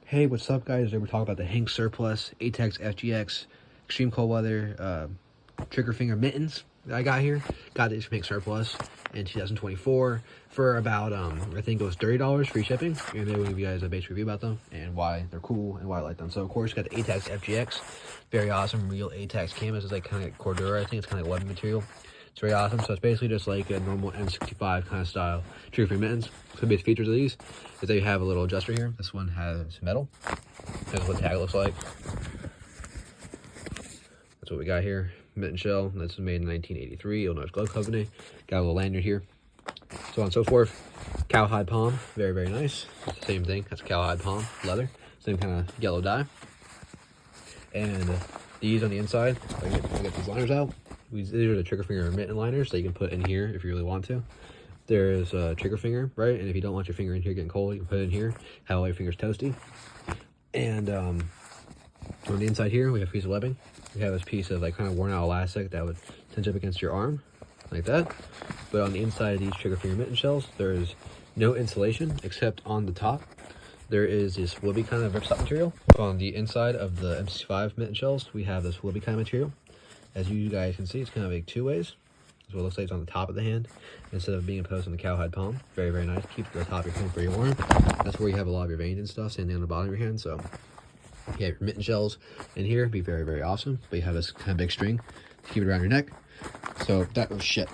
Hey, what's up, guys? Today we're talking about the Hank Surplus ATACS FGX Extreme Cold Weather Trigger Finger Mittens that I got here. Got these from Hank Surplus in 2024 for about, I think it was $30 free shipping. And they will give you guys a base review about them and why they're cool and why I like them. So, of course, got the ATACS FGX. Very awesome, real ATACS canvas. It's like kind of like Cordura. I think it's kind of like webbing material. It's very awesome. So it's basically just like a normal M65 kind of style trigger finger mittens. So the basic features of these is that you have a little adjuster here. This one has metal. That's what the tag looks like. That's what we got here. Mitten shell. This was made in 1983. Illinois Glove Company. Got a little lanyard here. So on and so forth. Cowhide palm. Very, very nice. It's the same thing. That's cowhide palm. Leather. Same kind of yellow dye. And these on the inside. I get these liners out. These are the trigger finger mitten liners that you can put in here if you really want to. There's a trigger finger, right? And if you don't want your finger in here getting cold, you can put it in here, have all your fingers toasty. And on the inside here, we have a piece of webbing. We have this piece of like kind of worn out elastic that would cinch up against your arm, like that. But on the inside of these trigger finger mitten shells, there's no insulation except on the top. There is this woolly kind of ripstop material. On the inside of the M65 mitten shells, we have this woolly kind of material. As you guys can see, it's kind of like two ways. That's what it looks like. It's on the top of the hand instead of being imposed on the cowhide palm. Very, very nice. Keep the top of your hand pretty warm. That's where you have a lot of your veins and stuff standing on the bottom of your hand. So you have your mitten shells in here. It'd be very, very awesome. But you have this kind of big string to keep it around your neck. So that was shit.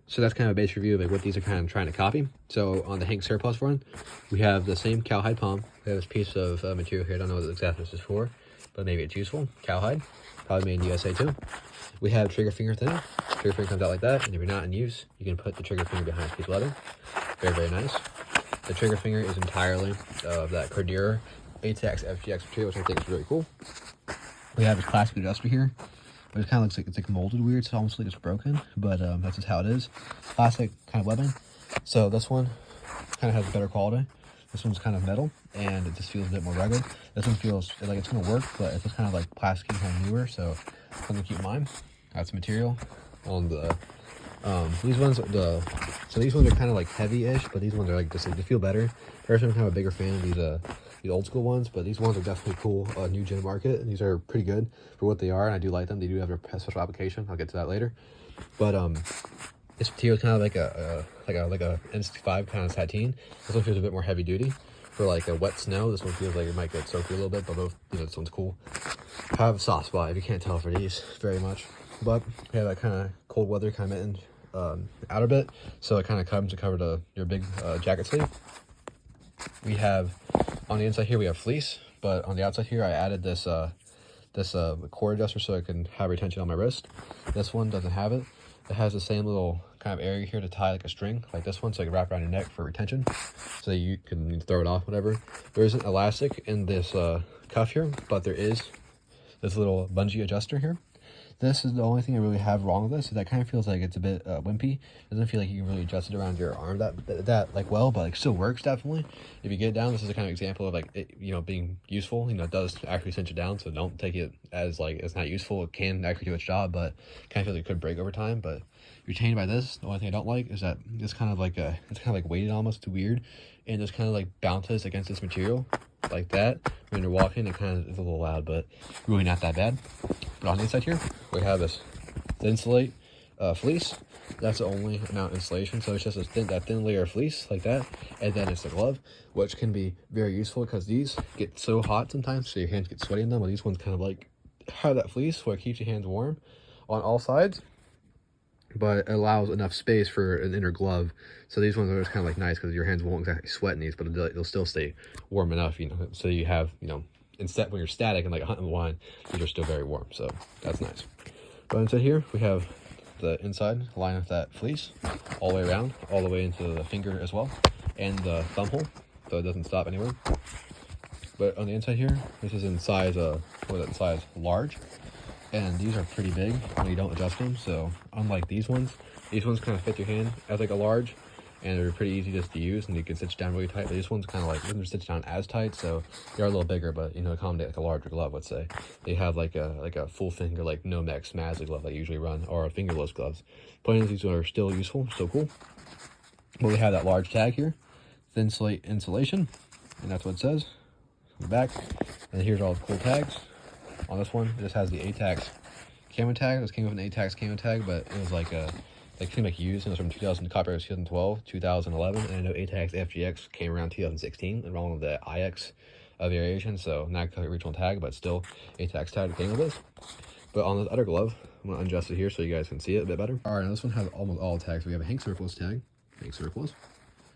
So that's kind of a base review of like what these are kind of trying to copy. So on the Hank Surplus one, we have the same cowhide palm. We have this piece of material here. I don't know what exactly this is for, but maybe it's useful. Cowhide. Probably made in USA too. We have trigger finger thinner. Trigger finger comes out like that, and if you're not in use, you can put the trigger finger behind a piece of leather. Very, very nice. The trigger finger is entirely of that Cordura ATACS FGX material, which I think is really cool. We have this plastic adjuster here, but it kind of looks like it's like molded weird. It's almost like it's broken, but that's just how it is. Plastic kind of webbing. So this one kind of has better quality. This one's kind of metal, and it just feels a bit more rugged. This one feels like it's going to work, but it's just kind of like plastic and kind of newer, so something to keep in mind. That's material on the, these ones, so these ones are kind of like heavy-ish, but these ones are like, just like, they feel better. Personally, I'm kind of a bigger fan of these old school ones, but these ones are definitely cool, new gen market, and these are pretty good for what they are, and I do like them. They do have a special application. I'll get to that later. But, this material is kind of like a N65 kind of sateen. This one feels a bit more heavy duty for like a wet snow. This one feels like it might get soaked a little bit, but both, you know, this one's cool. I have a soft spot, if you can't tell, for these very much. But we have that kind of cold weather kind of mitten outer bit, so it kind of comes to cover your big jacket sleeve. We have on the inside here we have fleece, but on the outside here I added this cord adjuster so I can have retention on my wrist. This one doesn't have it. It has the same little kind of area here to tie like a string, like this one, so you can wrap around your neck for retention, so you can throw it off, whatever. There isn't elastic in this cuff here, but there is this little bungee adjuster here. This is the only thing I really have wrong with this. Is that kind of feels like it's a bit wimpy. It doesn't feel like you can really adjust it around your arm that like well, but it still works definitely. If you get it down, this is a kind of example of like it, you know, being useful. You know, it does actually cinch it down, so don't take it as like it's not useful. It can actually do its job, but kind of feels like it could break over time. But retained by this, the only thing I don't like is that it's kind of like weighted almost. It's weird, and just kind of like bounces against this material like that. When you're walking, it kind of is a little loud, but really not that bad. But on the inside here, we have this insulate fleece. That's the only amount of insulation, so it's just that thin layer of fleece like that, and then it's a glove, which can be very useful because these get so hot sometimes, so your hands get sweaty in them. But these ones kind of like have that fleece where it keeps your hands warm on all sides, but it allows enough space for an inner glove. So these ones are just kind of like nice because your hands won't exactly sweat in these, but they'll still stay warm enough, you know, so you have, you know, instead when you're static and like a hunting line, these are still very warm, so that's nice. But inside here we have the inside line of that fleece all the way around, all the way into the finger as well, and the thumb hole, so it doesn't stop anywhere. But on the inside here, this is in size size large, and these are pretty big when you don't adjust them. So unlike these ones kind of fit your hand as like a large, and they're pretty easy just to use, and you can stitch down really tight. But these ones kind of like, they're stitched down as tight, so they are a little bigger, but you know, accommodate like a larger glove, let's say. They have like a full finger, like Nomex Mazda glove that you usually run, or fingerless gloves. Point is, these are still useful, still cool. But we have that large tag here, thin slate insulation, and that's what it says. the back. And here's all the cool tags. On this one, it just has the ATACS Camo tag. This came with an ATACS Camo tag, but it was like a, like seemed like used. It was from 2000, copyright was 2012, 2011, and I know ATACS FGX came around 2016, along with the IX variation. So not the original tag, but still ATACS tag came with this. But on this other glove, I'm gonna adjust it here so you guys can see it a bit better. All right, now this one has almost all tags. We have a Hank Surplus tag. Hank Surplus.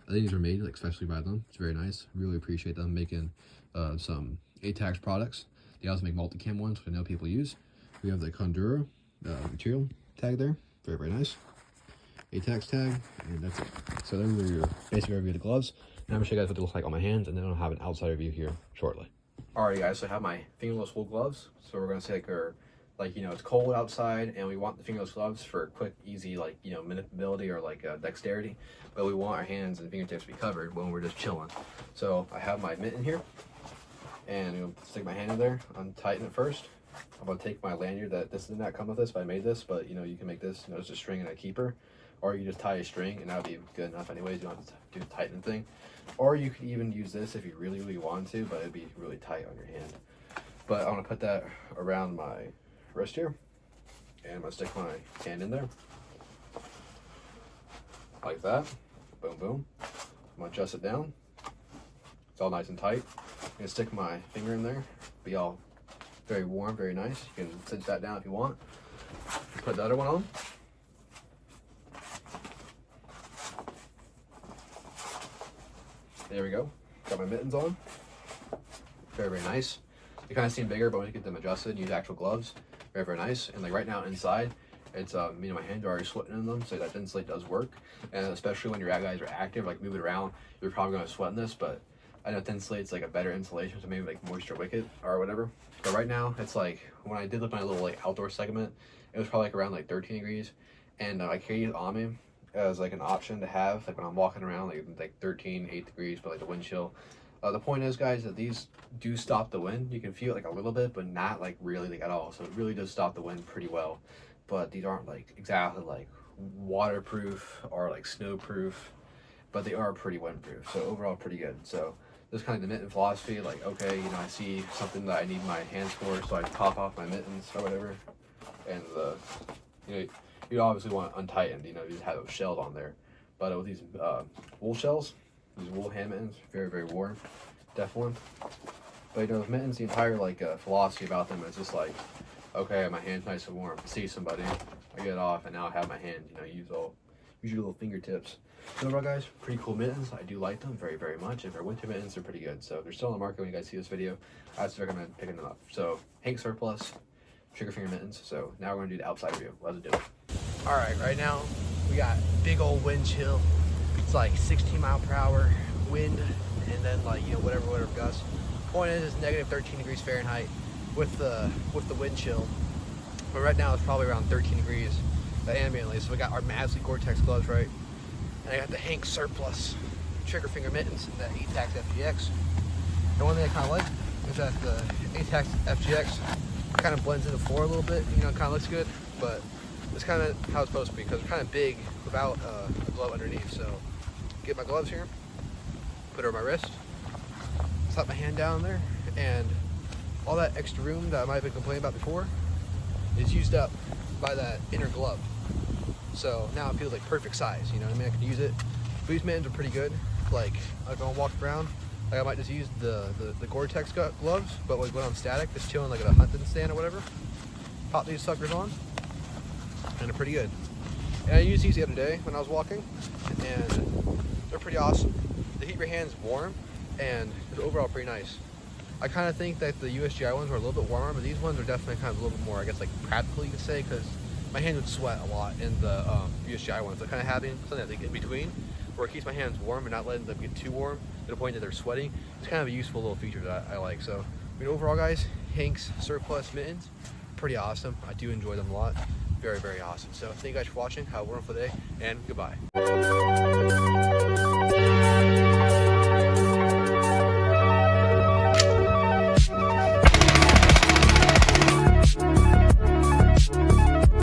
I think these are made like especially by them. It's very nice. Really appreciate them making some ATACS products. They also make multicam ones, which I know people use. We have the Condura material tag there. Very, very nice. ATACS tag, and that's it. So those are your basic review of the gloves. Now I'm gonna show you guys what they look like on my hands, and then I'll have an outside review here shortly. Alright guys, so I have my fingerless wool gloves. So we're gonna say like, you know, it's cold outside and we want the fingerless gloves for quick, easy, like, you know, manipulability or like dexterity, but we want our hands and fingertips to be covered when we're just chilling. So I have my mitten here, and I'm gonna stick my hand in there, untighten it first. I'm gonna take my lanyard this did not come with this, but I made this, but you know, you can make this, you know, it's a string and a keeper, or you just tie a string and that would be good enough anyways. You don't have to do the tightening thing, or you could even use this if you really, really want to, but it'd be really tight on your hand. But I'm gonna put that around my wrist here, and I'm gonna stick my hand in there like that. Boom, boom. I'm gonna adjust it down. It's all nice and tight. I'm gonna stick my finger in there, be all very warm, very nice. You can cinch that down if you want. Put the other one on. There we go. Got my mittens on. Very, very nice. They kind of seem bigger, but when you get them adjusted, use actual gloves. Very, very nice. And like right now inside, it's you know, my hands are already sweating in them, so that insulate does work. And especially when your guys are active, like moving around, you're probably going to sweat in this. But I know thin insulate's like a better insulation, so maybe like moisture wicket or whatever. But right now, it's like when I did my little like outdoor segment, it was probably like around like 13 degrees, and I carry it on me as like an option to have like when I'm walking around, like 13, 8 degrees, but like the wind chill. The point is, guys, that these do stop the wind. You can feel it like a little bit, but not like really like at all. So it really does stop the wind pretty well. But these aren't like exactly like waterproof or like snowproof, but they are pretty windproof. So overall, pretty good. So this is kind of the mitten philosophy. Like, okay, you know, I see something that I need my hands for, so I pop off my mittens or whatever. And you know, you obviously want it untightened. You know, you just have it shelled on there. But with these wool shells, these wool hand mittens, very, very warm, definitely. But you know, with mittens, the entire like philosophy about them is just like, okay, my hand's nice and warm. See somebody, I get it off, and now I have my hand. You know, use your little fingertips. So overall, guys, pretty cool mittens. I do like them very, very much. If they're winter mittens, they're pretty good. So if they're still on the market when you guys see this video, I would recommend picking them up. So Hank Surplus, trigger finger mittens. So now we're gonna do the outside review. Let's do it. All right now we got big old wind chill. It's like 16 mile per hour wind, and then like, you know, whatever gusts. Point is, it's negative 13 degrees Fahrenheit with the wind chill. But right now it's probably around 13 degrees ambiently. So we got our Masley Gore-Tex gloves, right? And I got the Hank Surplus trigger finger mittens, and the ATACS FGX. And one thing I kind of like is that the ATACS FGX kind of blends into the floor a little bit. You know, it kind of looks good, but it's kind of how it's supposed to be, because they're kind of big without a glove underneath. So get my gloves here, put it on my wrist, slap my hand down there, and all that extra room that I might have been complaining about before is used up by that inner glove. So now it feels like perfect size, you know what I mean? I can use it. These mittens are pretty good. Like, I'm gonna walk around, like I might just use the Gore-Tex gloves, but like when I'm static, just chilling like at a hunting stand or whatever, pop these suckers on, and they're pretty good. And I used these the other day when I was walking, and they're pretty awesome. They keep your hands warm, and it's overall pretty nice. I kind of think that the USGI ones were a little bit warmer, but these ones are definitely kind of a little bit more, I guess, like practical, you could say, because my hands would sweat a lot in the USGI ones. So kind of having something that in between where it keeps my hands warm and not letting them get too warm to the point that they're sweating. It's kind of a useful little feature that I like. So, I mean, overall, guys, Hank's Surplus mittens, pretty awesome. I do enjoy them a lot. Very, very awesome. So thank you guys for watching. Have a wonderful day, and goodbye.